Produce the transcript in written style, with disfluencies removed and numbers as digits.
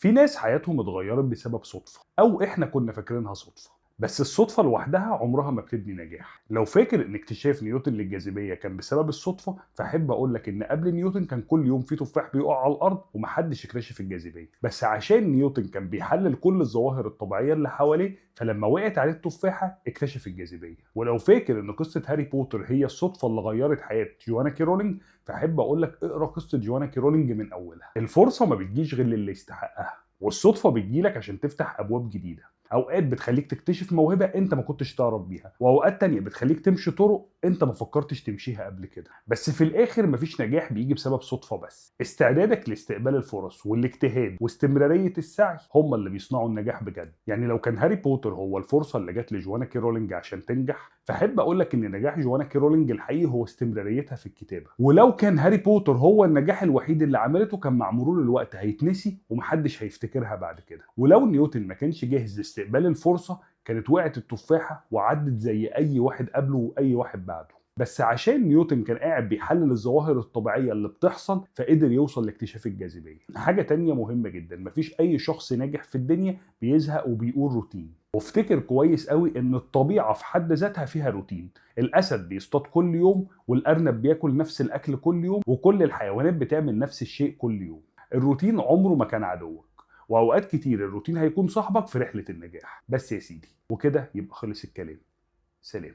في ناس حياتهم اتغيرت بسبب صدفة أو إحنا كنا فاكرينها صدفة، بس الصدفة لوحدها عمرها ما بتبني نجاح. لو فاكر إن اكتشاف نيوتن للجاذبية كان بسبب الصدفة، فأحب أقول لك إن قبل نيوتن كان كل يوم في تفاح بيقع على الأرض ومحدش اكتشف الجاذبية، بس عشان نيوتن كان بيحلل كل الظواهر الطبيعية اللي حواليه، فلما وقعت عليه التفاحة اكتشف الجاذبية. ولو فاكر إن قصة هاري بوتر هي الصدفة اللي غيرت حياة جوانا كيرولينج، فأحب أقول لك اقرأ قصة جوانا كيرولينج من أولها. الفرصة ما بتجيش غير للي يستحقها، والصدفة بتجيلك عشان تفتح أبواب جديدة. اوقات بتخليك تكتشف موهبه انت ما كنتش تعرف بيها، واوقات تانية بتخليك تمشي طرق انت ما فكرتش تمشيها قبل كده. بس في الاخر مفيش نجاح بيجي بسبب صدفه بس، استعدادك لاستقبال الفرص والاجتهاد واستمراريه السعي هم اللي بيصنعوا النجاح بجد. يعني لو كان هاري بوتر هو الفرصه اللي جت لجوانا كيرولينج عشان تنجح، فاحب اقول لك ان نجاح جوانا كيرولينج الحقيقي هو استمراريتها في الكتابه. ولو كان هاري بوتر هو النجاح الوحيد اللي عملته، كان مع مرور الوقت هيتنسي ومحدش هيفتكرها بعد كده. ولو نيوتن ما كانش جاهز لاستقبال الفرصه، كانت وقعت التفاحه وعدت زي اي واحد قبله واي واحد بعده. بس عشان نيوتن كان قاعد بيحلل الظواهر الطبيعية اللي بتحصل، فقدر يوصل لاكتشاف الجاذبية. حاجة تانية مهمة جدا، مفيش أي شخص ناجح في الدنيا بيزهق وبيقول روتين. وافتكر كويس قوي ان الطبيعة في حد ذاتها فيها روتين. الأسد بيصطاد كل يوم، والأرنب بياكل نفس الأكل كل يوم، وكل الحيوانات بتعمل نفس الشيء كل يوم. الروتين عمره ما كان عدوك، وأوقات كتير الروتين هيكون صاحبك في رحلة النجاح. بس يا سيدي، وكده يبقى خلص الكلام. سلام.